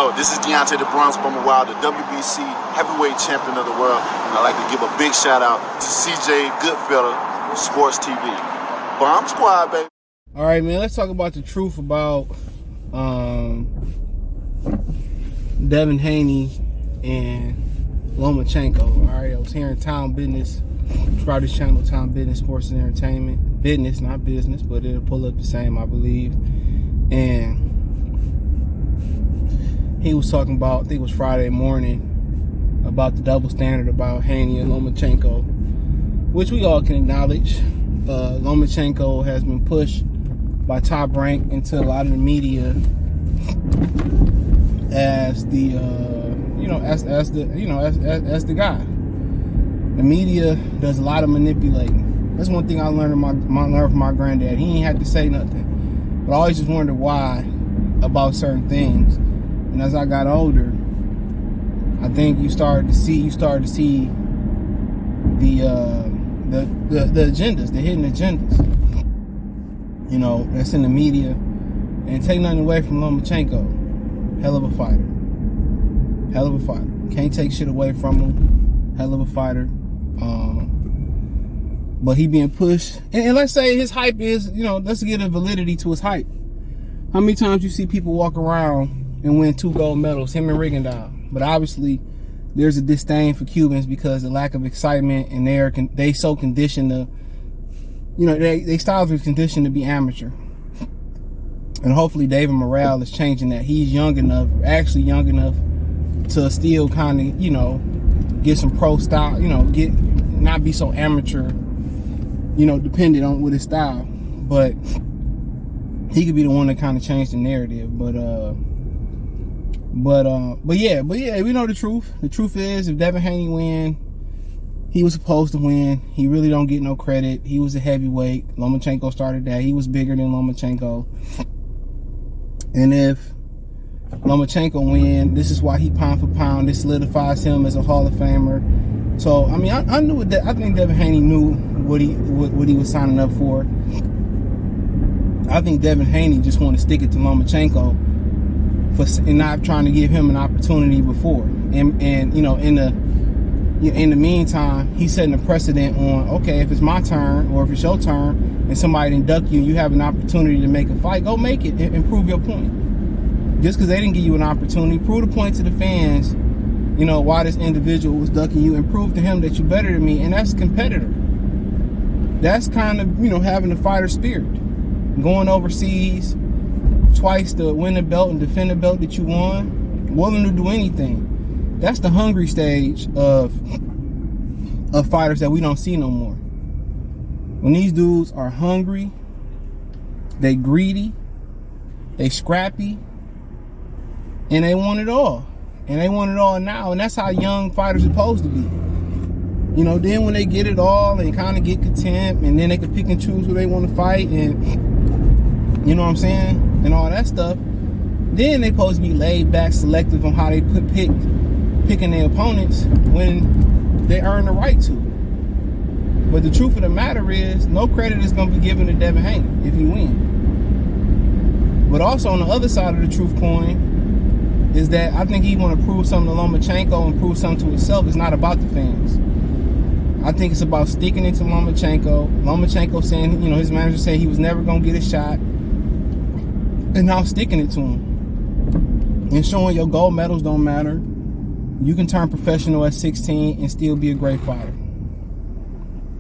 Yo, this is Deontay the Bronx Bummer Wild, the WBC heavyweight champion of the world. And I'd like to give a big shout out to CJ Goodfellow, Sports TV. Bomb Squad, baby. All right, man, let's talk about the truth about Devin Haney and Lomachenko. All right, I was hearing Town Business, subscribe to this channel, Town Business Sports and Entertainment. Business, not business, but it'll pull up the same, I believe. And he was talking about, I think it was Friday morning, about the double standard about Haney and Lomachenko, which we all can acknowledge. Lomachenko has been pushed by Top Rank into a lot of the media as the as the guy. The media does a lot of manipulating. That's one thing I learned from my granddad. He ain't had to say nothing, but I always just wondered why about certain things. And as I got older, I think you started to see the agendas, the hidden agendas, you know, that's in the media. And take nothing away from Lomachenko. Hell of a fighter. Hell of a fighter. Can't take shit away from him. Hell of a fighter. But he being pushed. And let's say his hype is, you know, let's get a validity to his hype. How many times you see people walk around and win 2 gold medals, him and Rigondeaux? But obviously, there's a disdain for Cubans because of the lack of excitement, and they so conditioned to, you know, they styles are conditioned to be amateur. And hopefully David Morrell is changing that. He's young enough, actually young enough, to still kind of, you know, get some pro style, you know, not be so amateur, you know, dependent on with his style. But he could be the one that kind of changed the narrative. But yeah, we know the truth. The truth is, if Devin Haney win, he was supposed to win. He really don't get no credit. He was a heavyweight. Lomachenko started that. He was bigger than Lomachenko. And if Lomachenko win, this is why he pound for pound. This solidifies him as a Hall of Famer. So I mean, I knew that. I think Devin Haney knew what he was signing up for. I think Devin Haney just want to stick it to Lomachenko and not trying to give him an opportunity before. And you know, in the meantime, he's setting a precedent on, okay, if it's my turn or if it's your turn and somebody didn't duck you, you have an opportunity to make a fight, go make it and prove your point. Just because they didn't give you an opportunity, prove the point to the fans, you know, why this individual was ducking you, and prove to him that you're better than me. And that's a competitor. That's kind of, you know, having a fighter spirit. Going overseas twice to win a belt and defend a belt that you won, willing to do anything. That's the hungry stage of fighters that we don't see no more. When these dudes are hungry, they greedy, they scrappy, and they want it all. And they want it all now. And that's how young fighters are supposed to be. You know, then when they get it all and kind of get content, and then they can pick and choose who they want to fight, and you know what I'm saying, and all that stuff, then they supposed to be laid back, selective on how they picking their opponents when they earn the right to. But the truth of the matter is, no credit is going to be given to Devin Haney if he wins. But also on the other side of the truth coin is that I think he want to prove something to Lomachenko and prove something to himself. It's not about the fans. I think it's about sticking it to Lomachenko. Lomachenko saying, you know, his manager saying he was never going to get a shot, and now sticking it to him and showing your gold medals don't matter. You can turn professional at 16 and still be a great fighter.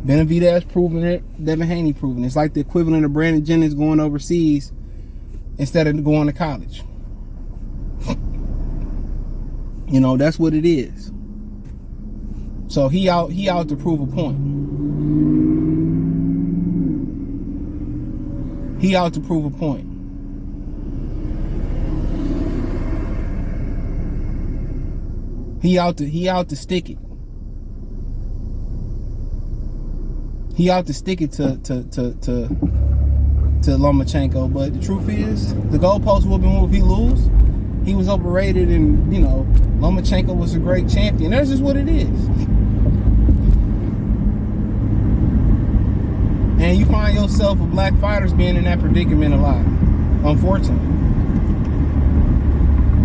Benavidez proving it, Devin Haney proving it. It's like the equivalent of Brandon Jennings going overseas instead of going to college. You know, that's what it is. So he out to prove a point. He out to prove a point. He out to stick it. He out to stick it to Lomachenko. But the truth is, the goalposts will be moved if he lose. He was overrated, and, you know, Lomachenko was a great champion. That's just what it is. And you find yourself with black fighters being in that predicament a lot, unfortunately.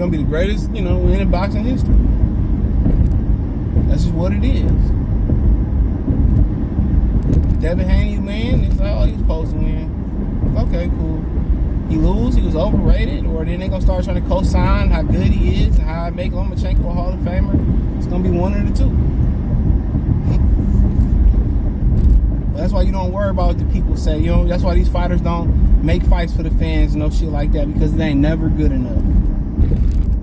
gonna be the greatest, win in boxing history. That's just what it is. Devin Haney win, it's like, oh, he was supposed to win. Okay, cool. He lose, he was overrated, or then they gonna start trying to co-sign how good he is and how I make Lomachenko a Hall of Famer. It's gonna be one of the two. That's why you don't worry about what the people say. That's why these fighters don't make fights for the fans and no shit like that, because it ain't never good enough.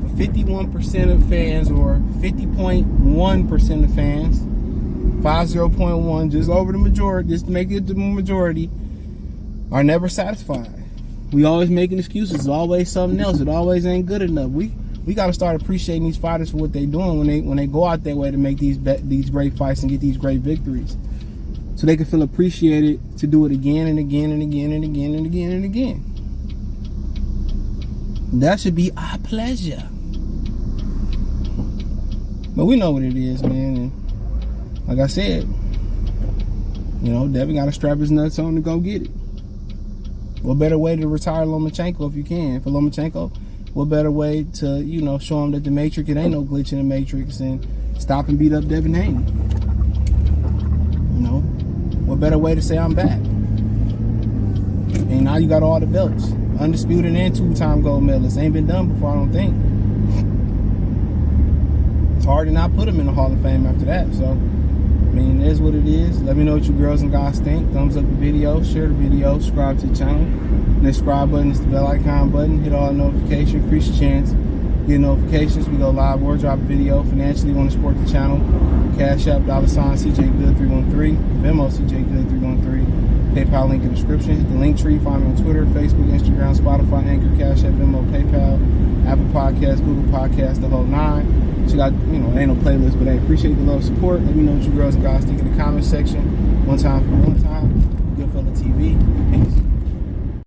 For 51% of fans, or 50.1% of fans, 50.1, just over the majority, just to make it the majority, are never satisfied. We always making excuses. It's always something else. It always ain't good enough. We got to start appreciating these fighters for what they doing when they go out their way to make these great fights and get these great victories, so they can feel appreciated to do it again and again and again and again and again and again. That should be our pleasure. But we know what it is, man. And like I said, Devin got to strap his nuts on to go get it. What better way to retire Lomachenko if you can? For Lomachenko, what better way to, show him that the Matrix, it ain't no glitch in the Matrix, and stop and beat up Devin Haney? What better way to say I'm back? And now you got all the belts. Undisputed and 2-time gold medalist. Ain't been done before, I don't think. It's hard to not put him in the Hall of Fame after that. So, it is what it is. Let me know what you girls and guys think. Thumbs up the video, share the video, subscribe to the channel. The subscribe button is the bell icon button. Hit all notifications, increase your chance. Get notifications. We go live or drop a video. Financially, want to support the channel. Cash App, $CJGood313. Venmo, CJGood313. PayPal link in the description. Hit the link tree. Find me on Twitter, Facebook, Instagram, Spotify, Anchor, Cash App, Venmo, PayPal, Apple Podcasts, Google Podcasts, the whole 9. So you got, ain't no playlist, but I appreciate the love and support. Let me know what you girls and guys think in the comment section. One time for one time. Good Fella TV. Peace.